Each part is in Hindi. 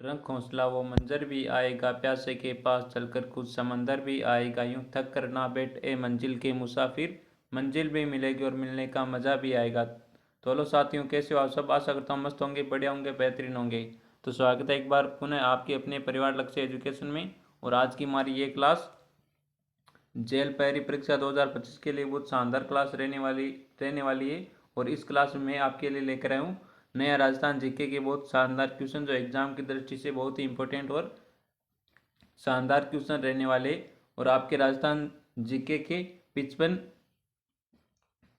रंग हौसला वो मंजर भी आएगा, प्यासे के पास चलकर कुछ समंदर भी आएगा। यूं थक कर ना बैठ ए मंजिल के मुसाफिर, मंजिल भी मिलेगी और मिलने का मज़ा भी आएगा। तो हेलो साथियों, कैसे हो आप सब? आशा करता हूँ मस्त होंगे, बढ़िया होंगे, बेहतरीन होंगे। तो स्वागत है एक बार पुनः आपके अपने परिवार लक्ष्य एजुकेशन में। और आज की हमारी ये क्लास जेल पहरी परीक्षा 2025 के लिए बहुत शानदार क्लास रहने वाली है। और इस क्लास में मैं आपके लिए लेकर आया हूँ नया राजस्थान जीके के बहुत शानदार क्वेश्चन, जो एग्जाम की दृष्टि से बहुत ही इंपॉर्टेंट और शानदार क्वेश्चन रहने वाले। और आपके राजस्थान जीके के 55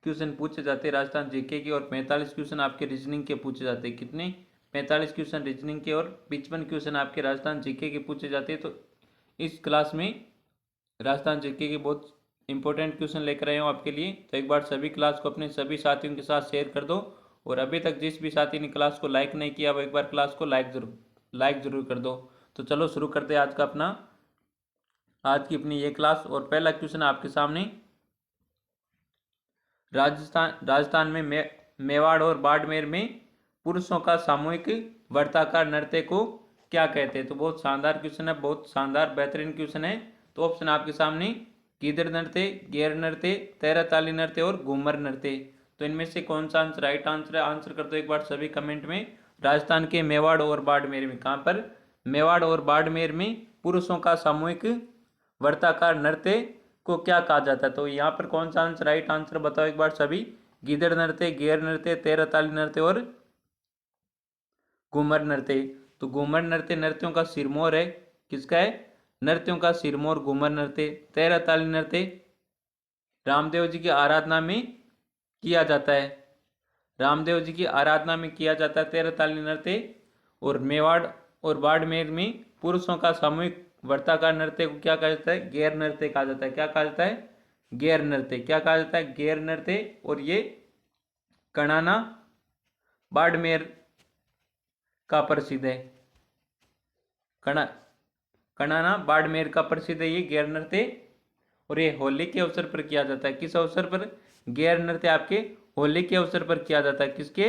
क्वेश्चन पूछे जाते हैं राजस्थान जीके के, और 45 क्वेश्चन आपके रीजनिंग के पूछे जाते हैं। कितने? 45 क्वेश्चन रीजनिंग के और 55 क्वेश्चन आपके राजस्थान जीके के पूछे जाते हैं। तो इस क्लास में राजस्थान जीके के बहुत इंपॉर्टेंट क्वेश्चन लेकर आए हूँ आपके लिए। तो एक बार सभी क्लास को अपने सभी साथियों के साथ शेयर कर दो। और अभी तक जिस भी साथी ने क्लास को लाइक नहीं किया वो एक बार क्लास को लाइक जरूर कर दो। तो चलो शुरू करते हैं आज की अपनी ये क्लास। और पहला क्वेश्चन आपके सामने, राजस्थान में मेवाड़ और बाड़मेर में पुरुषों का सामूहिक वर्ताकार नृत्य को क्या कहते हैं? तो बहुत शानदार क्वेश्चन है, बहुत शानदार बेहतरीन क्वेश्चन है। तो ऑप्शन आपके सामने, गीदड़ नृत्य, गेर नृत्य, तेरह ताली नृत्य और घूमर नृत्य। तो इनमें से कौन सा आंसर राइट आंसर है? आंसर कर दो एक बार सभी कमेंट में। राजस्थान के मेवाड़ और बाड़मेर में, कहाँ पर? मेवाड़ और बाड़मेर में पुरुषों का सामूहिक वर्ताकार नृत्य को क्या कहा जाता है? तो यहाँ पर कौन सा आंसर राइट आंसर बताओ एक बार सभी। गीदड़ नृत्य, गेर नृत्य, तेरह ताली नृत्य और घूमर नृत्य। तो घूमर नृत्य नृत्यों का सिरमौर है। किसका है? नृत्यों का सिरमौर घूमर नृत्य। तेरह ताली नृत्य रामदेव जी की आराधना में किया जाता है। रामदेव जी की आराधना में किया जाता है तेरह ताली नृत्य। और मेवाड़ और बाड़मेर में पुरुषों का सामूहिक वर्ताकार नृत्य को क्या कहा जाता है? गैर नृत्य कहा जाता है। क्या कहा जाता है? गैर नृत्य। क्या कहा जाता है? गैर नृत्य। और ये कणाना बाड़मेर का प्रसिद्ध है। कणाना बाड़मेर का प्रसिद्ध है ये गैर नृत्य। और ये होली के अवसर पर किया जाता है। किस अवसर पर? गैर नृत्य आपके होली के अवसर पर किया जाता है। किसके?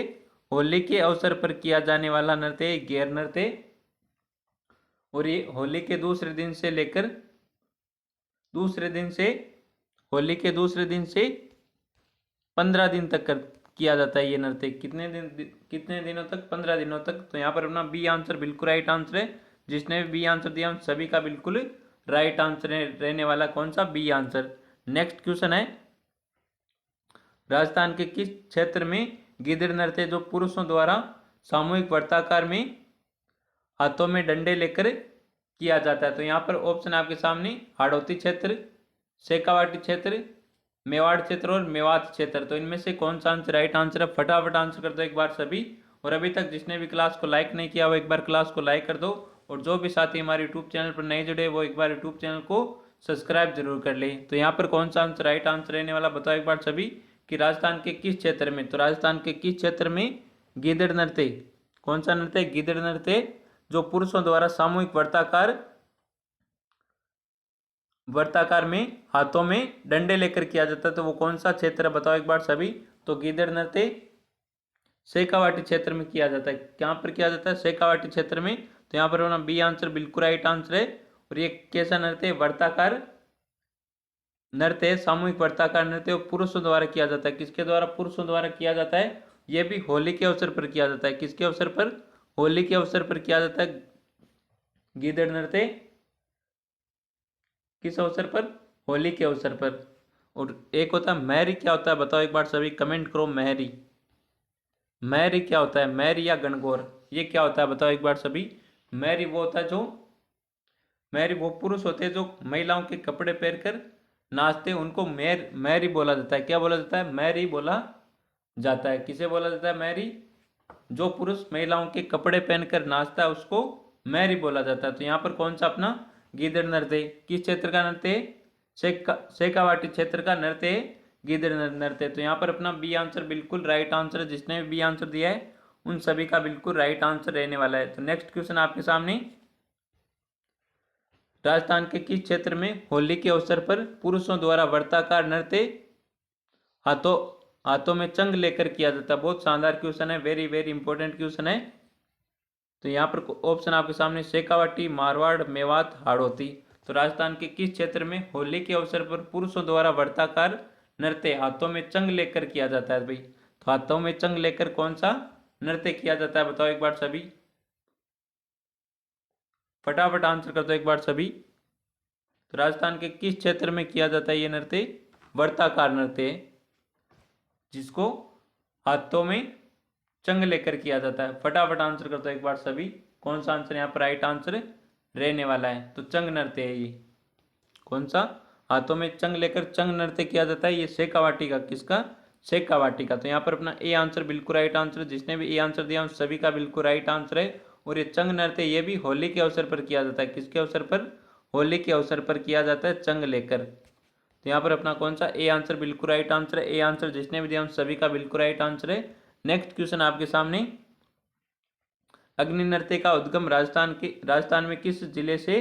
होली के अवसर पर किया जाने वाला नृत्य गैर नृत्य। और ये होली के दूसरे दिन से होली के दूसरे दिन से 15 दिन तक किया जाता है ये नृत्य। कितने दिनों तक? 15 दिनों तक। तो यहाँ पर अपना बी आंसर बिल्कुल राइट आंसर है। जिसने भी बी आंसर दिया उन सभी का बिल्कुल राइट आंसर रहने वाला कौन सा? B answer. नेक्स्ट क्वेश्चन है, राजस्थान के किस क्षेत्र में गिद्ध नृत्य जो पुरुषों द्वारा सामूहिक वर्ताकार में हाथों में डंडे लेकर किया जाता है? तो यहाँ पर ऑप्शन आपके सामने, हाड़ौती क्षेत्र, शेखावाटी क्षेत्र, मेवाड़ क्षेत्र और मेवात क्षेत्र। तो इनमें से कौन सा आंसर राइट आंसर है? फटाफट आंसर कर दो एक बार सभी। और अभी तक जिसने भी क्लास को लाइक नहीं किया वो एक बार क्लास को लाइक कर दो। और जो भी साथी हमारे यूट्यूब चैनल पर नए जुड़े वो एक बार यूट्यूब चैनल को सब्सक्राइब जरूर कर ले। तो यहाँ पर कौन सा आंसर राइट आंसर रहने वाला बताओ एक बार सभी, कि राजस्थान के किस क्षेत्र में? तो राजस्थान के किस क्षेत्र में गीदड़ नृत्य, कौन सा नृत्य? गीदड़ नृत्य जो पुरुषों द्वारा सामूहिक वर्ताकार में हाथों में डंडे लेकर किया जाता है। तो वो कौन सा क्षेत्र है बताओ एक बार सभी। तो गीदड़ नृत्य शेखावाटी क्षेत्र में किया जाता है। कहाँ पर किया जाता है? शेखावाटी क्षेत्र में। तो यहाँ पर अपना बी आंसर बिल्कुल राइट आंसर है। और ये कैसा नृत्य? वर्ताकार नृत्य, सामूहिक वर्ताकार नृत्य पुरुषों द्वारा किया जाता है। किसके द्वारा? पुरुषों द्वारा किया जाता है। यह भी होली के अवसर पर किया जाता है। किसके अवसर पर? होली के अवसर पर किया जाता है गीदड़ नृत्य। किस अवसर पर? होली के अवसर पर। और एक होता है मैरी, क्या होता है बताओ एक बार सभी, कमेंट करो। मैरी, मैरी क्या होता है? मैरी या गणगौर, ये क्या होता है बताओ एक बार सभी। मैरी वो होता है जो, मैरी वो पुरुष होते हैं जो महिलाओं के कपड़े पहनकर नाचते हैं, उनको मैरी बोला जाता है। क्या बोला जाता है? मैरी बोला जाता है। किसे बोला जाता है? मैरी। जो पुरुष महिलाओं के कपड़े पहनकर नाचता है उसको मैरी बोला जाता है। तो यहाँ पर कौन सा अपना गीदड़ नृत्य, किस क्षेत्र का नृत्य? शेखावाटी क्षेत्र का नृत्य गीदड़ नृत्य। तो यहाँ पर अपना बी आंसर बिल्कुल राइट आंसर है। जिसने भी बी आंसर दिया है उन सभी का बिल्कुल राइट आंसर रहने वाला है। तो नेक्स्ट क्वेश्चन आपके सामने, राजस्थान के किस क्षेत्र में होली के अवसर पर पुरुषों द्वारा वर्ताकार नृत्य हाथों हाथों में चंग लेकर किया जाता है? बहुत शानदार क्वेश्चन है, वेरी वेरी इंपॉर्टेंट क्वेश्चन है। तो यहाँ पर ऑप्शन आपके सामने शेखावाटी, मारवाड़, मेवात, हाड़ौती। तो राजस्थान के किस क्षेत्र में होली के अवसर पर पुरुषों द्वारा वर्ताकार नृत्य हाथों में चंग लेकर किया जाता है भाई? तो हाथों में चंग लेकर कौन सा नृत्य किया जाता है बताओ एक बार सभी, फटाफट आंसर कर दो एक बार सभी। तो राजस्थान के किस क्षेत्र में किया जाता है ये नृत्य? वर्ताकार नृत्य, जिसको हाथों में चंग लेकर किया जाता है। फटाफट आंसर कर दो एक बार सभी, कौन सा आंसर यहाँ पर राइट आंसर रहने वाला है? तो चंग नृत्य है ये। कौन सा? हाथों में चंग लेकर चंग नृत्य किया जाता है, ये शेखावाटी का। किसका? शेखावाटी का। तो यहाँ पर अपना ए आंसर बिल्कुल राइट आंसर, जिसने भी ए आंसर दिया उन सभी का बिल्कुल राइट आंसर है। और ये चंग नृत्य ये भी होली के अवसर पर किया जाता है। किसके अवसर पर? होली के अवसर पर किया जाता है चंग लेकर। तो यहाँ पर अपना कौन सा? ए आंसर बिल्कुल राइट आंसर है। ए आंसर जिसने भी दिया उन सभी का बिल्कुल राइट आंसर है। नेक्स्ट क्वेश्चन आपके सामने, अग्नि नृत्य का उद्गम राजस्थान में किस जिले से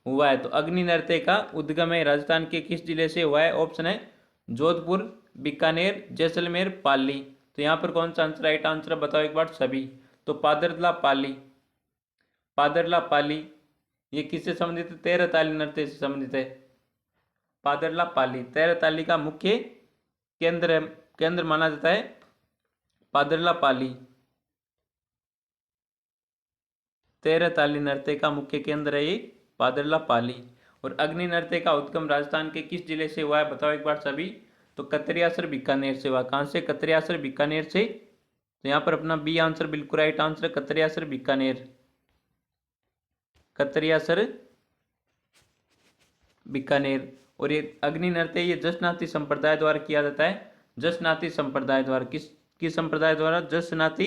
हुआ है? तो अग्नि नृत्य का उद्गम है राजस्थान के किस जिले से हुआ है? ऑप्शन है जोधपुर, बीकानेर, जैसलमेर, पाली। तो यहाँ पर कौन सा आंसर राइट आंसर बताओ एक बार सभी। तो पादरला पाली, पादरला पाली ये किससे संबंधित है? तेरहताली नृत्य से संबंधित है। पादरला पाली तेरहताली का मुख्य केंद्र माना जाता है पादरला पाली। तेरहताली नृत्य का मुख्य केंद्र है ये पादरला पाली। और अग्नि नृत्य का उद्गम राजस्थान के किस जिले से हुआ है बताओ एक बार सभी। तो कतरियासर बीकानेर से हुआ। कहाँ से? कतरियासर बीकानेर से। तो यहाँ पर अपना बी आंसर बिल्कुल राइट आंसर है, कतरियासर बीकानेर, कतरियासर बीकानेर। और ये अग्नि नृत्य ये जसनाती संप्रदाय द्वारा किया जाता है। जसनाती संप्रदाय द्वारा, किस संप्रदाय द्वारा? जसनाती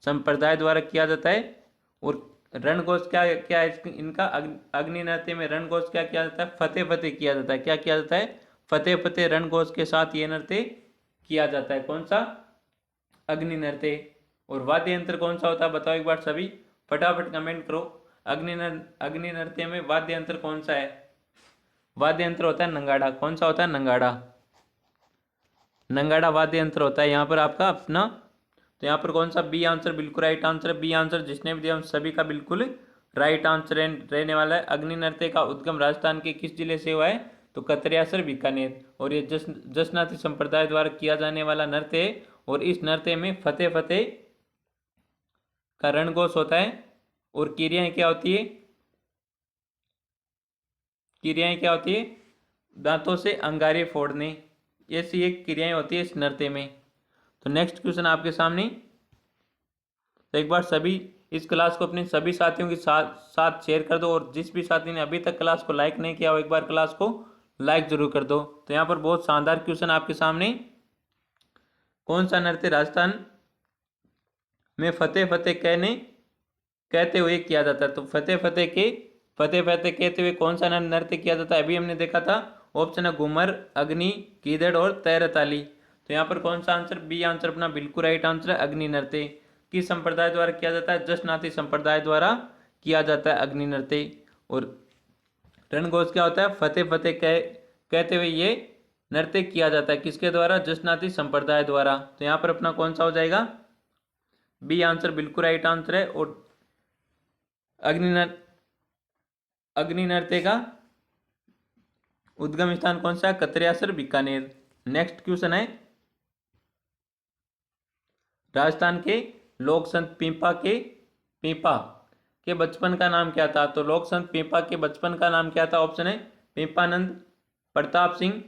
संप्रदाय द्वारा किया जाता है। और रणघोष क्या क्या है इनका? अग्नि नृत्य में रणघोष क्या किया जाता है? फतेह फतेह किया जाता है। क्या किया जाता है? फतेह फतेह रणघोष के साथ ये नृत्य किया जाता है। कौन सा? अग्नि नृत्य। और वाद्य यंत्र कौन सा होता है बताओ एक बार सभी, फटाफट कमेंट करो। अग्नि नृत्य में वाद्य यंत्र कौन सा है? वाद्य यंत्र होता है नंगाड़ा। कौन सा होता है? नंगाड़ा, नंगाड़ा वाद्य यंत्र होता है यहाँ पर आपका अपना। तो यहाँ पर कौन सा? बी आंसर बिल्कुल राइट आंसर है। बी आंसर जिसने भी दिया उन सभी का बिल्कुल राइट आंसर रहने वाला है। अग्नि नृत्य का उद्गम राजस्थान के किस जिले से हुआ है? तो कतरियासर बीकानेर। और ये जसनाती संप्रदाय द्वारा किया जाने वाला नृत्य है। और इस नृत्य में फतेह फतेह का रणघोष होता है। और क्रियाएं क्या होती है? क्रियाएं क्या होती है? दांतों से अंगारे फोड़ने, ऐसी एक क्रियाएं होती है इस नृत्य में। तो नेक्स्ट क्वेश्चन आपके सामने, तो एक बार सभी इस क्लास को अपने सभी साथियों के साथ शेयर कर दो। और जिस भी साथी ने अभी तक क्लास को लाइक नहीं किया हो एक बार क्लास को लाइक जरूर कर दो। तो यहाँ पर बहुत शानदार क्वेश्चन आपके सामने, कौन सा नृत्य राजस्थान में फतेह फतेह कहते हुए किया जाता है? तो फतेह फतेह कहते हुए कौन सा नृत्य किया जाता है? अभी हमने देखा था। ऑप्शन है घूमर, अग्नि, गीदड़ और तेरहताली। तो यहाँ पर कौन सा आंसर? बी आंसर अपना बिल्कुल राइट आंसर है, अग्नि नृत्य। किस संप्रदाय द्वारा किया जाता है? जसनाती संप्रदाय द्वारा किया जाता है अग्नि नृत्य। और रणघोष क्या होता है? फतेह फतेह कहते हुए ये नृत्य किया जाता है। किसके द्वारा? जसनाती संप्रदाय द्वारा। तो यहाँ पर अपना कौन सा हो जाएगा? बी आंसर बिल्कुल राइट आंसर है। और अग्नि नृत्य का उद्गम स्थान कौन सा है? कतरियासर बीकानेर। नेक्स्ट क्वेश्चन है, राजस्थान के लोक संत पीपा के बचपन का नाम क्या था? तो लोक संत पीपा के बचपन का नाम क्या था? ऑप्शन है पीपानंद, प्रताप सिंह,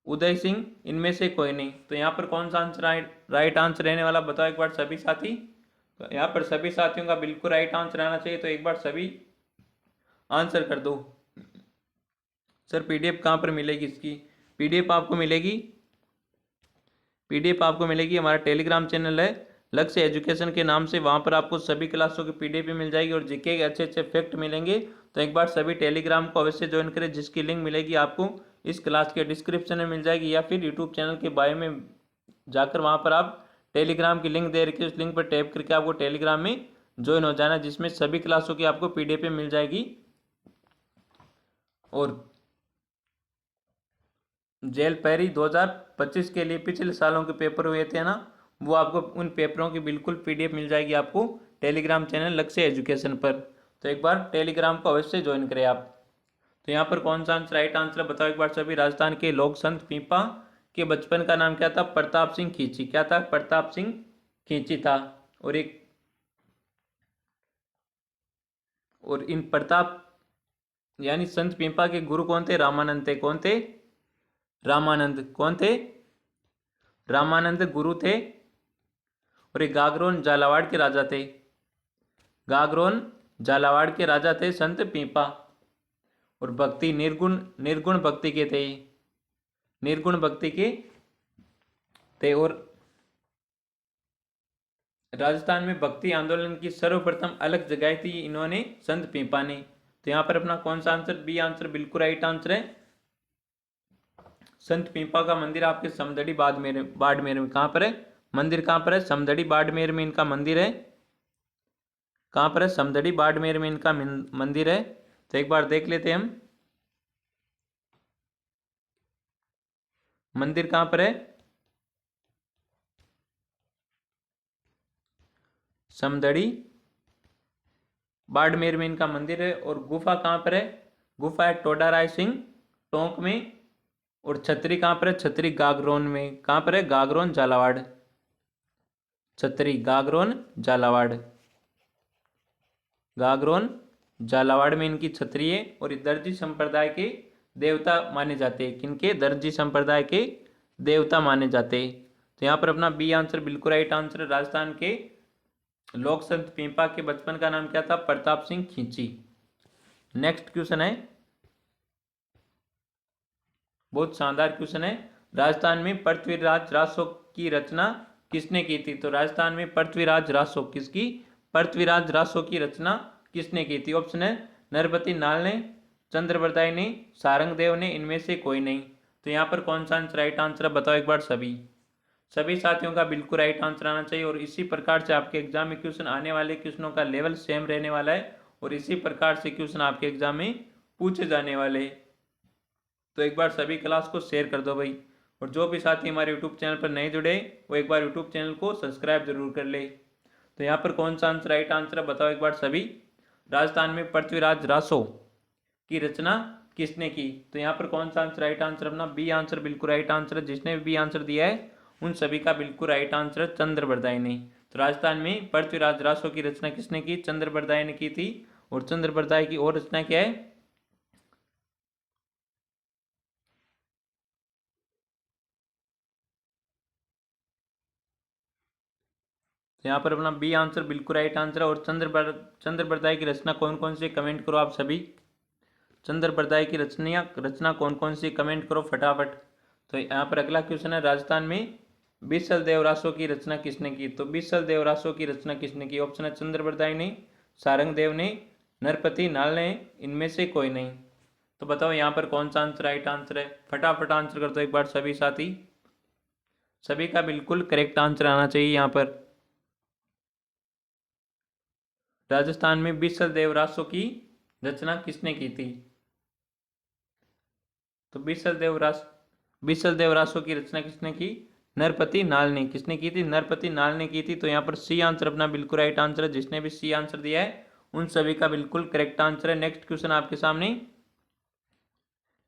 उदय सिंह, इनमें से कोई नहीं। तो यहाँ पर कौन सा आंसर राइट आंसर रहने वाला बताओ एक बार सभी साथी। तो यहाँ पर सभी साथियों का बिल्कुल राइट आंसर आना चाहिए। तो एक बार सभी आंसर कर दो। सर पीडीएफ कहाँ पर मिलेगी इसकी? पीडीएफ आपको मिलेगी हमारा टेलीग्राम चैनल है लक्ष्य एजुकेशन के नाम से। वहाँ पर आपको सभी क्लासों की पीडीएफ भी मिल जाएगी और जीके के अच्छे फैक्ट मिलेंगे। तो एक बार सभी टेलीग्राम को अवश्य ज्वाइन करें, जिसकी लिंक मिलेगी आपको इस क्लास के डिस्क्रिप्शन में मिल जाएगी, या फिर यूट्यूब चैनल के बायो में जाकर वहाँ पर आप टेलीग्राम की लिंक दे रखी है, उस लिंक पर टैप करके आपको टेलीग्राम में ज्वाइन हो जाना, जिसमें सभी क्लासों की आपको पीडीएफ मिल जाएगी। और जेल पैरी 2025 के लिए पिछले सालों के पेपर हुए थे ना, वो आपको उन पेपरों की बिल्कुल पीडीएफ मिल जाएगी आपको टेलीग्राम चैनल लक्ष्य एजुकेशन पर। तो एक बार टेलीग्राम को अवश्य ज्वाइन करें आप। तो यहाँ पर कौन सा आंसर राइट आंसर बताओ एक बार सभी। राजस्थान के लोक संत पीपा के बचपन का नाम क्या था? प्रताप सिंह खींची। क्या था? प्रताप सिंह खींची था। और इन प्रताप यानी संत पीपा के गुरु कौन थे? रामानंद थे। कौन थे? रामानंद। कौन थे? रामानंद गुरु थे। और ये गागरोन झालावाड़ के राजा थे। गागरोन झालावाड़ के राजा थे संत पीपा। और भक्ति निर्गुण निर्गुण भक्ति के थे। निर्गुण भक्ति के थे। और राजस्थान में भक्ति आंदोलन की सर्वप्रथम अलग जगाई थी इन्होंने संत पीपा ने। तो यहाँ पर अपना कौन सा आंसर? बी आंसर बिल्कुल राइट आंसर है। संत पीपा का मंदिर आपके समदड़ी बाड़मेर में कहाँ पर है? मंदिर कहाँ पर है? समदड़ी बाड़मेर में इनका मंदिर है। कहाँ पर है? समदड़ी बाड़मेर में इनका मंदिर है। तो एक बार देख लेते हैं हम मंदिर कहाँ पर है। समदड़ी बाड़मेर में इनका मंदिर है। और गुफा कहाँ पर है? गुफा है टोडा राय सिंह टोंक में। और छतरी कहाँ पर है? छतरी गागरोन में। कहाँ पर है? गागरोन झालावाड़। छतरी गागरोन झालावाड़। गागरोन झालावाड़ में इनकी छतरी है। और दर्जी संप्रदाय के देवता माने जाते हैं। किनके? दर्जी संप्रदाय के देवता माने जाते हैं। तो यहाँ पर अपना बी आंसर बिल्कुल राइट आंसर। राजस्थान के लोक संत पीपा के बचपन का नाम क्या था? प्रताप सिंह खींची। नेक्स्ट क्वेश्चन है, बहुत शानदार क्वेश्चन है। राजस्थान में पृथ्वीराज रासो की रचना किसने की थी? तो राजस्थान में पृथ्वीराज रासो किसकी? पृथ्वीराज रासो की रचना किसने की थी? ऑप्शन है नरपति नाल ने, चंद्रबरदाई ने, सारंगदेव ने, इनमें से कोई नहीं। तो यहाँ पर कौन सा आंसर राइट आंसर बताओ एक बार सभी साथियों का बिल्कुल राइट आंसर आना चाहिए। और इसी प्रकार से आपके एग्जाम में क्वेश्चन आने वाले क्वेश्चनों का लेवल सेम रहने वाला है। और इसी प्रकार से क्वेश्चन आपके एग्जाम में पूछे जाने वाले हैं। तो एक बार सभी क्लास को शेयर कर दो भाई। और जो भी साथी हमारे यूट्यूब चैनल पर नहीं जुड़े वो एक बार यूट्यूब चैनल को सब्सक्राइब जरूर कर ले। तो यहाँ पर कौन सा आंसर राइट आंसर है बताओ एक बार सभी। राजस्थान में पृथ्वीराज रासो की रचना किसने की? तो यहाँ पर कौन सा आंसर राइट आंसर? अपना बी आंसर बिल्कुल राइट आंसर है। जिसने भी बी आंसर दिया है उन सभी का बिल्कुल राइट आंसर है चंद्रबरदाई ने। तो राजस्थान में पृथ्वीराज रासो की रचना किसने की? चंद्रबरदाई ने की थी। और चंद्रबरदाई की और रचना क्या है? यहाँ पर अपना बी आंसर बिल्कुल राइट आंसर है। और चंद्रबरदाई की रचना कौन कौन सी कमेंट करो आप सभी। चंद्रबरदाई की रचना कौन कौन सी कमेंट करो फटाफट। तो यहाँ पर अगला क्वेश्चन है, राजस्थान में बीसल देवरासो की रचना किसने की? तो बीसल देवरासो की रचना किसने की? ऑप्शन है चंद्रबरदाई ने, सारंगदेव ने, नरपति नाल ने, इनमें से कोई नहीं। तो बताओ यहाँ पर कौन सा आंसर राइट आंसर है? फटाफट आंसर कर दो एक बार सभी साथी। सभी का बिल्कुल करेक्ट आंसर आना चाहिए यहाँ पर। राजस्थान में बीसल देवरासो की रचना किसने की थी? तो बीसल देवरासो की रचना किसने की? नरपति नाल ने। किसने की थी? नरपति नाल ने की थी। तो यहाँ पर सी आंसर अपना बिल्कुल राइट आंसर है। जिसने भी सी आंसर दिया है उन सभी का बिल्कुल करेक्ट आंसर है। नेक्स्ट क्वेश्चन आपके सामने,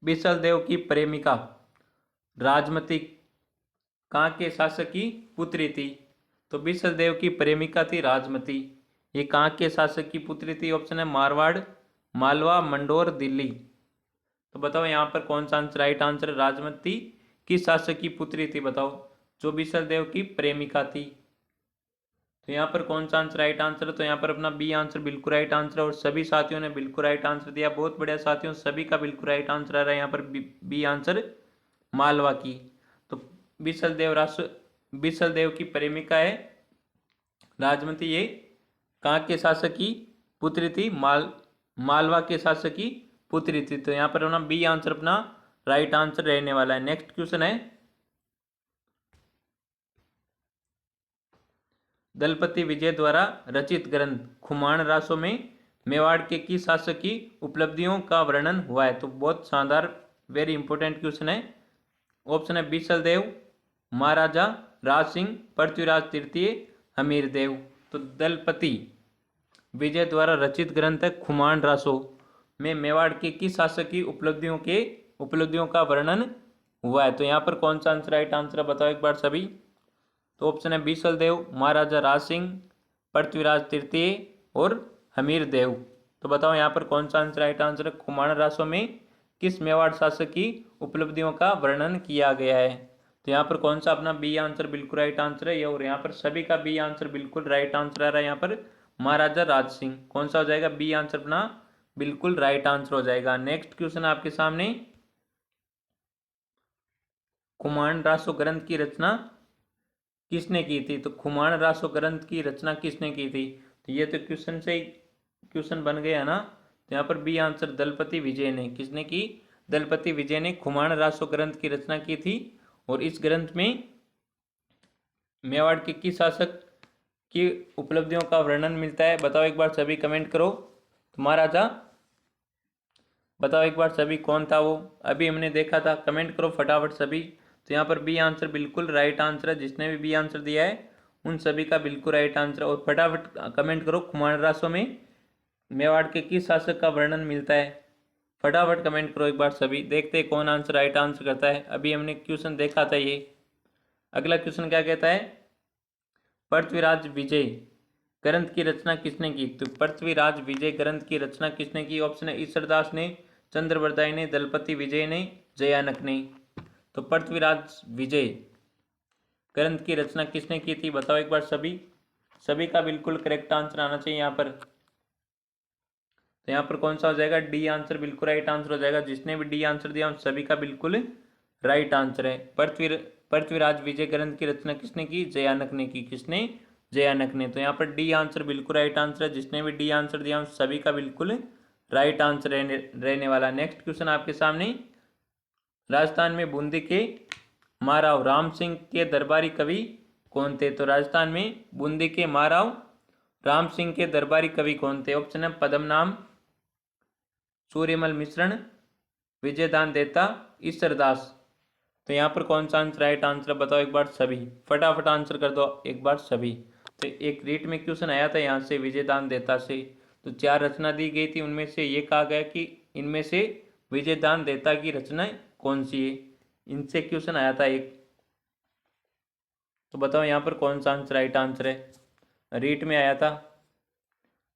बीसल देव की प्रेमिका राजमती कहाँ के शासक की पुत्री थी? तो बीसल देव की प्रेमिका थी राजमती। ये कहाँ के शासक की पुत्री थी? ऑप्शन है मारवाड़, मालवा, मंडोर, दिल्ली। तो बताओ यहाँ पर कौन सा आंसर राइट आंसर? राजमती किस शासक की पुत्री थी बताओ, जो बीसल देव की प्रेमिका थी। तो यहाँ पर कौन सा आंसर राइट आंसर है? तो यहाँ पर अपना बी आंसर बिल्कुल राइट आंसर है। और सभी साथियों ने बिल्कुल राइट आंसर दिया। बहुत बढ़िया साथियों, सभी का बिल्कुल राइट आंसर आ रहा है यहाँ पर बी आंसर मालवा की। तो बीसल देव की प्रेमिका है राजमती। ये कहाँ के शासक की पुत्री थी? मालवा के शासक की पुत्री थी। तो यहाँ पर अपना बी आंसर अपना राइट आंसर रहने वाला है। नेक्स्ट क्वेश्चन है, दलपति विजय द्वारा रचित ग्रंथ खुमान रासो में मेवाड़ के किस शासक की उपलब्धियों का वर्णन हुआ है? तो बहुत शानदार वेरी इंपॉर्टेंट क्वेश्चन है। ऑप्शन है बीसल देव, महाराजा राज सिंह, पृथ्वीराज तृतीय, हमीर देव। तो दलपति विजय द्वारा रचित ग्रंथ है खुमान रासो में मेवाड़ के किस शासक की उपलब्धियों का वर्णन हुआ है। तो यहाँ पर कौन सा आंसर राइट आंसर बताओ एक बार सभी। तो ऑप्शन है बीसल देव, महाराजा राज सिंह, पृथ्वीराज तृतीय और हमीर देव। तो बताओ यहाँ पर कौन सा आंसर राइट आंसर है। खुमान रासो में किस मेवाड़ शासक की उपलब्धियों का वर्णन किया गया है। तो यहाँ पर कौन सा अपना बी आंसर बिल्कुल राइट आंसर है। और यहाँ पर सभी का बी आंसर बिल्कुल राइट आंसर आ रहा है। यहाँ पर महाराजा राज सिंह कौन सा हो जाएगा, बी आंसर अपना बिल्कुल राइट आंसर हो जाएगा। नेक्स्ट क्वेश्चन आपके सामने, खुमान रासो ग्रंथ की रचना किसने की थी। तो खुमान रासो ग्रंथ की रचना किसने की थी। तो ये तो क्वेश्चन से ही क्वेश्चन बन गया ना। तो यहाँ पर बी आंसर दलपति विजय ने, किसने की, दलपति विजय ने खुमान रासो ग्रंथ की रचना की थी। और इस ग्रंथ में मेवाड़ के किस शासक की उपलब्धियों का वर्णन मिलता है। बताओ एक बार सभी, कमेंट करो। तो महाराजा, बताओ एक बार सभी कौन था वो, अभी हमने देखा था, कमेंट करो फटाफट सभी। तो यहाँ पर बी आंसर बिल्कुल राइट आंसर है। जिसने भी बी आंसर दिया है उन सभी का बिल्कुल राइट आंसर। और फटाफट कमेंट करो, खुमान रासो में मेवाड़ के किस शासक का वर्णन मिलता है। फटाफट कमेंट करो एक बार सभी, देखते हैं कौन आंसर राइट आंसर करता है। अभी हमने क्वेश्चन देखा था ये। अगला क्वेश्चन क्या कहता है, पृथ्वीराज विजय ग्रंथ की रचना किसने की। तो पृथ्वीराज विजय ग्रंथ की रचना किसने की। ऑप्शन है ईश्वरदास ने, चंद्रवरदाई ने, दलपति विजय ने, जयानक ने। तो पृथ्वीराज विजय ग्रंथ की रचना किसने की थी, बताओ एक बार सभी। सभी का बिल्कुल करेक्ट आंसर आना चाहिए यहाँ पर। तो यहाँ पर कौन सा हो जाएगा, डी आंसर बिल्कुल राइट आंसर हो जाएगा। जिसने भी डी आंसर दिया उन सभी का बिल्कुल राइट आंसर है। पृथ्वीराज विजय ग्रंथ की रचना किसने की, जयानक ने की। किसने, जयानक ने। तो यहाँ पर डी आंसर बिल्कुल राइट आंसर है। जिसने भी डी आंसर दिया उन सभी का बिल्कुल राइट आंसर रहने वाला। नेक्स्ट क्वेश्चन आपके सामने, राजस्थान में बूंदी के महाराव राम सिंह के दरबारी कवि कौन थे। तो राजस्थान में बूंदी के महाराव राम सिंह के दरबारी कवि कौन थे। ऑप्शन है पद्मनाभ, सूर्यमल मिश्रण, विजयदान देता, ईश्वरदास। तो यहाँ पर कौन सा आंसर राइट आंसर बताओ एक बार सभी, फटाफट आंसर कर दो एक बार सभी। तो एक रीट में क्वेश्चन आया था यहाँ से विजयदान देता से। तो 4 रचना दी गई थी, उनमें से ये कहा गया कि इनमें से विजयदान देता की रचना कौन सी है। इनसे क्वेश्चन आया था एक। तो बताओ यहाँ पर कौन सा आंसर राइट आंसर है। रीट में आया था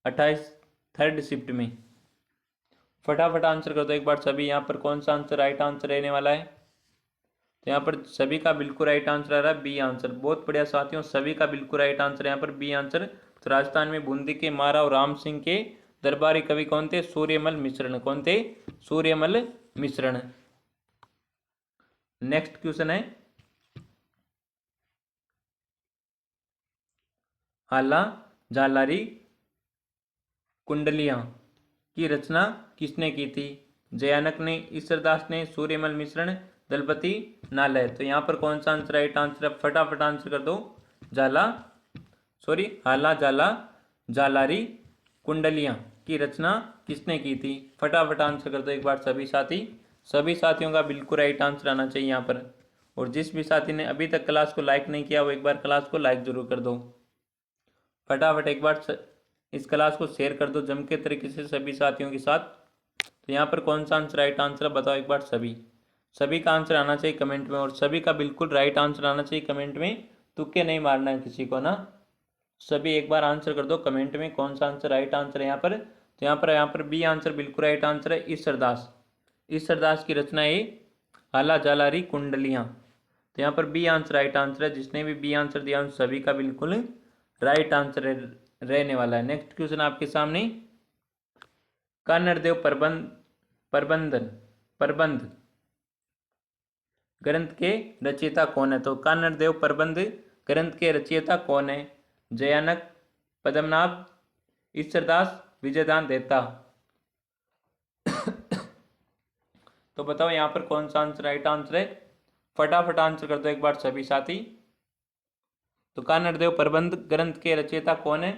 28 थर्ड शिफ्ट में। फटाफट आंसर कर दो एक बार सभी। यहाँ पर कौन सा आंसर राइट आंसर रहने वाला है। तो यहाँ पर सभी का बिल्कुल राइट आंसर आ रहा है बी आंसर। बहुत बढ़िया साथियों, सभी का बिल्कुल राइट आंसर यहाँ पर बी आंसर। तो राजस्थान में बूंदी के महाराव राम सिंह के दरबारी कवि कौन थे, सूर्यमल मिश्रण। कौन थे, सूर्यमल मिश्रण। नेक्स्ट क्वेश्चन है, हाला झालारी कुंडलियां की रचना किसने की थी। जयानक ने, ईश्वरदास ने, सूर्यमल मिश्रण, दलपति नालय। तो यहाँ पर कौन सा आंसर राइट आंसर है, फटाफट आंसर कर दो। हाला जाला जालारी कुंडलियां की रचना किसने की थी। फटाफट आंसर कर दो एक बार सभी साथी। सभी साथियों का बिल्कुल राइट आंसर आना चाहिए यहाँ पर। और जिस भी साथी ने अभी तक क्लास को लाइक नहीं किया वो एक बार क्लास को लाइक जरूर कर दो। फटाफट एक बार इस क्लास को शेयर कर दो जम के तरीके से सभी साथियों के साथ। तो यहाँ पर कौन सा आंसर राइट आंसर है बताओ एक बार सभी। सभी का आंसर आना चाहिए कमेंट में, और सभी का बिल्कुल राइट आंसर आना चाहिए कमेंट में। तुक्के नहीं मारना है किसी को ना। सभी एक बार आंसर कर दो कमेंट में कौन सा आंसर राइट आंसर है यहाँ पर। तो यहाँ पर बी आंसर बिल्कुल राइट आंसर है, ईश्वरदास। ईश्वरदास की रचना है हाला जालारी कुंडलियाँ। तो यहाँ पर बी आंसर राइट आंसर है। जिसने भी बी आंसर दिया उन सभी का बिल्कुल राइट आंसर रहने वाला है। नेक्स्ट क्वेश्चन आपके सामने, कान्हरदेव प्रबंध ग्रंथ के रचयिता कौन है। तो कान्हरदेव प्रबंध ग्रंथ के रचयिता कौन है। जयानक, पद्मनाभ, ईश्वरदास, विजयदान देता। तो बताओ यहाँ पर कौन सा आंसर राइट आंसर है, फटाफट आंसर कर दो एक बार सभी साथी। तो कान्हरदेव प्रबंध ग्रंथ के रचयिता कौन है।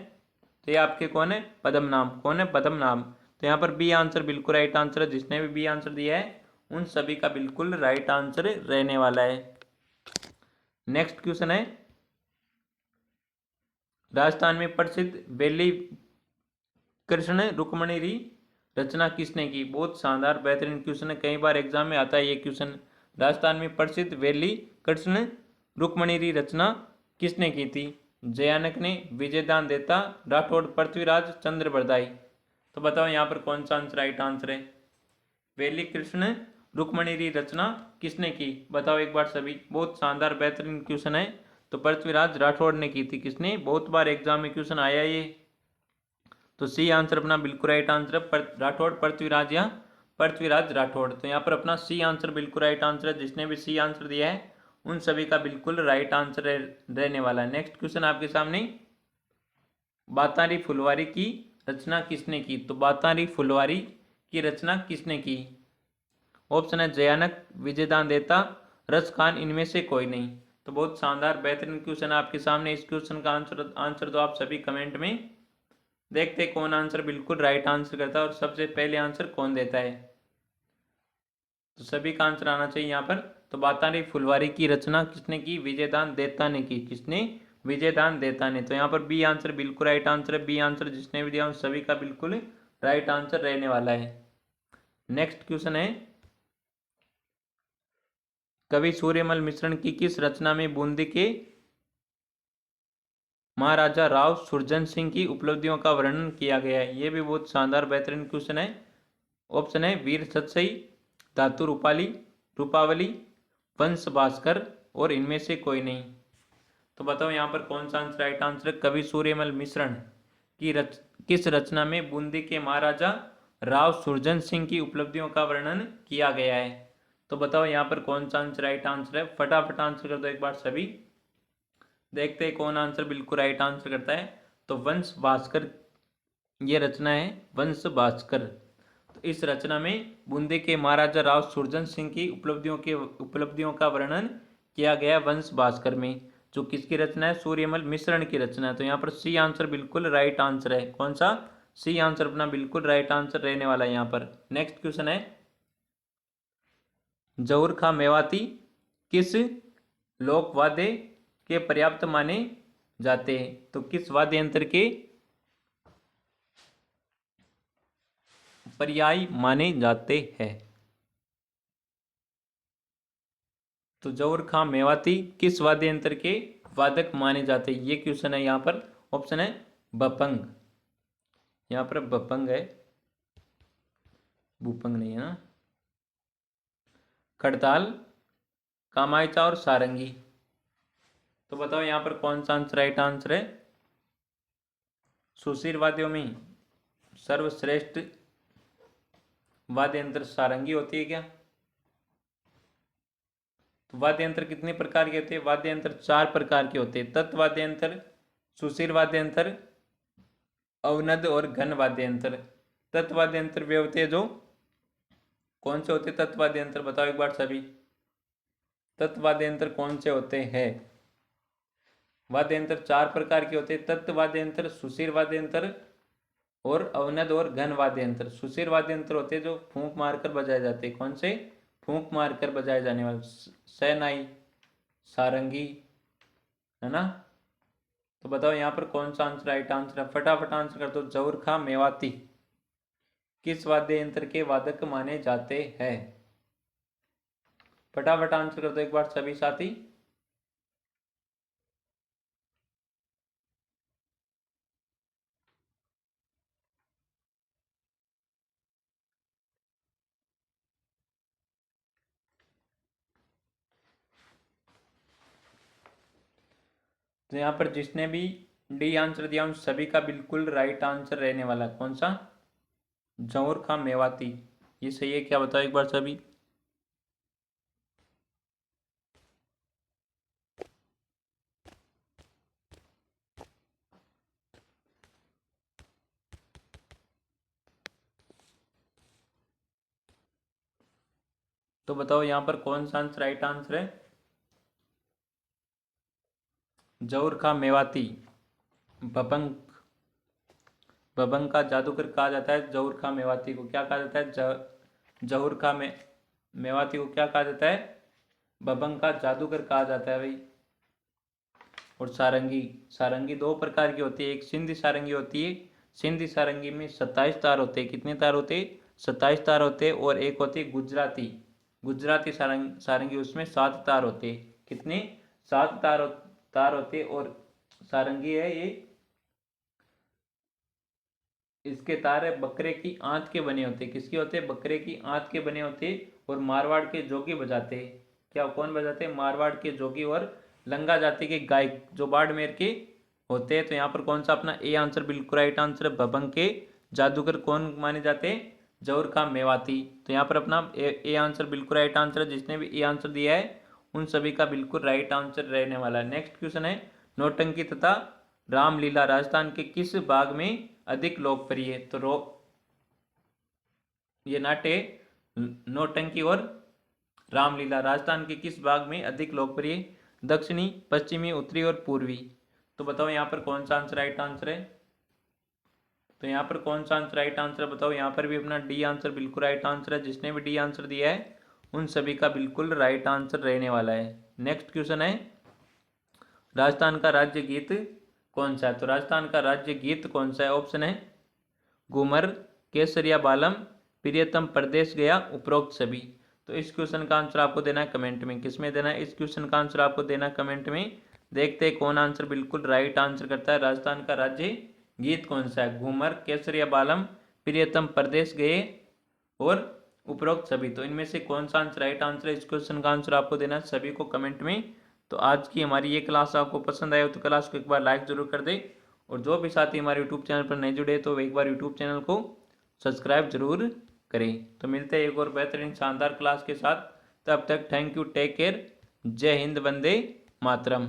तो ये आपके कौन है, पद्मनाभ। कौन है, पद्मनाभ। तो यहाँ पर बी आंसर बिल्कुल राइट आंसर है। जिसने भी बी आंसर दिया है उन सभी का बिल्कुल राइट आंसर रहने वाला है। नेक्स्ट क्वेश्चन है, राजस्थान में प्रसिद्ध बेली कृष्ण रुक्मणी री रचना किसने की? बहुत शानदार बेहतरीन क्वेश्चन है, कई बार एग्जाम में आता है ये क्वेश्चन। राजस्थान में प्रसिद्ध वैली कृष्ण रुक्मणी री रचना किसने की थी? जयानक ने, विजयदान देता, राठौड़, पृथ्वीराज, चंद्र बरदाई। तो बताओ यहाँ पर कौन सा आंसर राइट आंसर है? वैली कृष्ण रुक्मणी री रचना किसने की? बताओ एक बार सभी। बहुत शानदार बेहतरीन क्वेश्चन है। तो पृथ्वीराज राठौड़ ने की थी। किसने? बहुत बार एग्जाम में क्वेश्चन आया ये। तो सी आंसर अपना बिल्कुल राइट आंसर है, राठौड़ पृथ्वीराज या पृथ्वीराज राठौड़। तो यहाँ पर अपना सी आंसर बिल्कुल राइट आंसर है। जिसने भी सी आंसर दिया है उन सभी का बिल्कुल राइट आंसर रहने वाला है। नेक्स्ट क्वेश्चन आपके सामने, बातारी फुलवारी की रचना किसने की? तो बातारी फुलवारी की रचना किसने की? ऑप्शन है जयानक, विजयदान देता, रस खान, इनमें से कोई नहीं। तो बहुत शानदार बेहतरीन क्वेश्चन है आपके सामने। इस क्वेश्चन का आंसर दो आप सभी कमेंट में। देखते कौन आंसर बिल्कुल राइट आंसर करता है और सबसे पहले आंसर कौन देता है। तो सभी का आंसर आना चाहिए यहाँ पर। तो बातारी फुलवारी की रचना किसने की? विजयदान देता ने की। किसने? विजयदान देता ने। तो यहाँ पर बी आंसर बिल्कुल राइट आंसर है। बी आंसर जिसने भी दिया उन सभी का बिल्कुल राइट आंसर रहने वाला है। नेक्स्ट क्वेश्चन है, कवि सूर्यमल मिश्रण की किस रचना में बूंदी के महाराजा राव सुरजन सिंह की उपलब्धियों का वर्णन किया गया है? ये भी बहुत शानदार बेहतरीन क्वेश्चन है। ऑप्शन है वीर सतसई, धातु रूपाली, रूपावली, वंश भास्कर और इनमें से कोई नहीं। तो बताओ यहाँ पर कौन सा आंसर राइट आंसर है? कवि सूर्यमल मिश्रण की किस रचना में बूंदी के महाराजा राव सुरजन सिंह की उपलब्धियों का वर्णन किया गया है? तो बताओ यहाँ पर कौन सा आंसर राइट आंसर है? फटाफट आंसर कर दो एक बार सभी। देखते हैं कौन आंसर बिल्कुल राइट आंसर करता है। तो वंश भास्कर ये रचना है, वंश भास्कर। तो इस रचना में बूंदी के महाराजा राव सुरजन सिंह की उपलब्धियों का वर्णन किया गया वंश भास्कर में। जो किसकी रचना है? सूर्यमल मिश्रण की रचना है। तो यहाँ पर सी आंसर बिल्कुल राइट आंसर है। कौन सा? सी आंसर अपना बिल्कुल राइट आंसर रहने वाला है यहाँ पर। नेक्स्ट क्वेश्चन है, जहूर खां मेवाती किस लोक वाद्य के पर्याप्त माने जाते हैं? तो किस वाद्य यंत्र के पर्याय माने जाते हैं? तो जहूर खां मेवाती किस वाद्य यंत्र के वादक माने जाते हैं? ये क्वेश्चन है यहाँ पर। ऑप्शन है बपंग। यहाँ पर बपंग है, भूपंग नहीं है ना। खड़ताल, कामायचा और सारंगी। तो बताओ यहाँ पर कौन सा आंसर राइट आंसर है? सुशीर वाद्यों में सर्वश्रेष्ठ वाद्य यंत्र सारंगी होती है क्या? तो वाद्य यंत्र कितने प्रकार के होते हैं? वाद्य यंत्र 4 प्रकार के होते हैं। तत्व वाद्य यंत्र, सुशीर वाद्य यंत्र, अवनद और घन वाद्य यंत्र। तत्व वाद्य यंत्र वे होते हैं जो कौन से होते? तत्व वाद्य यंत्र बताओ एक बार सभी। तत्व वाद्य यंत्र कौन से होते हैं? वाद्य यंत्र 4 प्रकार के होते हैं। तत्व वाद्य यंत्र, सुशीर वाद्य यंत्र और अवनद और घन वाद्य यंत्र। सुशीर वाद्य यंत्र होते हैं जो फूंक मारकर बजाए जाते हैं। कौन से? फूंक मारकर बजाए जाने वाले। शहनाई, सारंगी, है ना। तो बताओ यहाँ पर कौन सा आंसर राइट आंसर है? फटाफट आंसर कर दो। जहूर खां मेवाती किस वाद्य यंत्र के वादक माने जाते हैं? फटाफट आंसर कर दो एक बार सभी साथी। तो यहाँ पर जिसने भी डी आंसर दिया उन सभी का बिल्कुल राइट आंसर रहने वाला। कौन सा? जहूर खां मेवाती। ये सही है क्या? बताओ एक बार सभी। तो बताओ यहाँ पर कौन सा आंसर राइट आंसर है? जहूर खां मेवाती बबंग, बबंग का जादूगर कहा जाता है। जहूर खां मेवाती को क्या कहा जाता है? जहूर खां मेवाती को क्या कहा जाता है? बबंग का जादूगर कहा जाता है भाई। और सारंगी, सारंगी 2 प्रकार की होती है। एक सिंधी सारंगी होती है सिंधी सारंगी में 27 तार होते हैं। कितने तार होते हैं? 27 तार होते हैं। और एक होती है गुजराती, गुजराती सारंगी, उसमें 7 तार होते हैं। कितने? 7 तार होते हैं। और सारंगी है ये, इसके तार है बकरे की आंत के बने होते। किसके होते? बकरे की आंत के बने होते। और मारवाड़ के जोगी बजाते। क्या कौन बजाते? मारवाड़ के जोगी और लंगा जाति के गायक जो बाड़मेर के होते हैं। तो यहाँ पर कौन सा अपना ए आंसर बिल्कुल राइट आंसर है। भभंग के जादूगर कौन माने जाते हैं? जौहर खां मेवाती। तो यहाँ पर अपना ए आंसर बिल्कुल राइट आंसर है। जिसने भी ए आंसर दिया है उन सभी का बिल्कुल राइट आंसर रहने वाला है। नेक्स्ट क्वेश्चन है, नौटंकी तथा रामलीला राजस्थान के किस भाग में अधिक लोकप्रिय है? तो ये नाट्य नौटंकी और रामलीला राजस्थान के किस भाग में अधिक लोकप्रिय? दक्षिणी, पश्चिमी, उत्तरी और पूर्वी। तो बताओ यहाँ पर कौन सा आंसर राइट आंसर है? तो यहाँ पर कौन सा आंसर राइट आंसर बताओ। यहाँ पर भी अपना डी आंसर बिल्कुल राइट आंसर है। जिसने भी डी आंसर दिया है उन सभी का बिल्कुल राइट आंसर रहने वाला है। नेक्स्ट क्वेश्चन है, राजस्थान का राज्य गीत कौन सा है? तो राजस्थान का राज्य गीत कौन सा है? ऑप्शन है घूमर, केसरिया बालम, प्रियतम परदेश गया, उपरोक्त सभी। तो इस क्वेश्चन का आंसर आपको देना है कमेंट में। किसमें देना है? इस क्वेश्चन का आंसर आपको देना है कमेंट में। देखते हैं कौन आंसर बिल्कुल राइट आंसर करता है। राजस्थान का राज्य गीत कौन सा है? घूमर, केसरिया बालम, प्रियतम परदेश गए और उपरोक्त सभी। तो इनमें से कौन सा आंसर राइट आंसर है? इस क्वेश्चन का आंसर आपको देना है सभी को कमेंट में। तो आज की हमारी ये क्लास आपको पसंद आए तो क्लास को एक बार लाइक जरूर कर दे। और जो भी साथी हमारे यूट्यूब चैनल पर नहीं जुड़े तो एक बार यूट्यूब चैनल को सब्सक्राइब जरूर करें। तो मिलते हैं एक और बेहतरीन शानदार क्लास के साथ। तब तक थैंक यू, टेक केयर, जय हिंद, वंदे मातरम।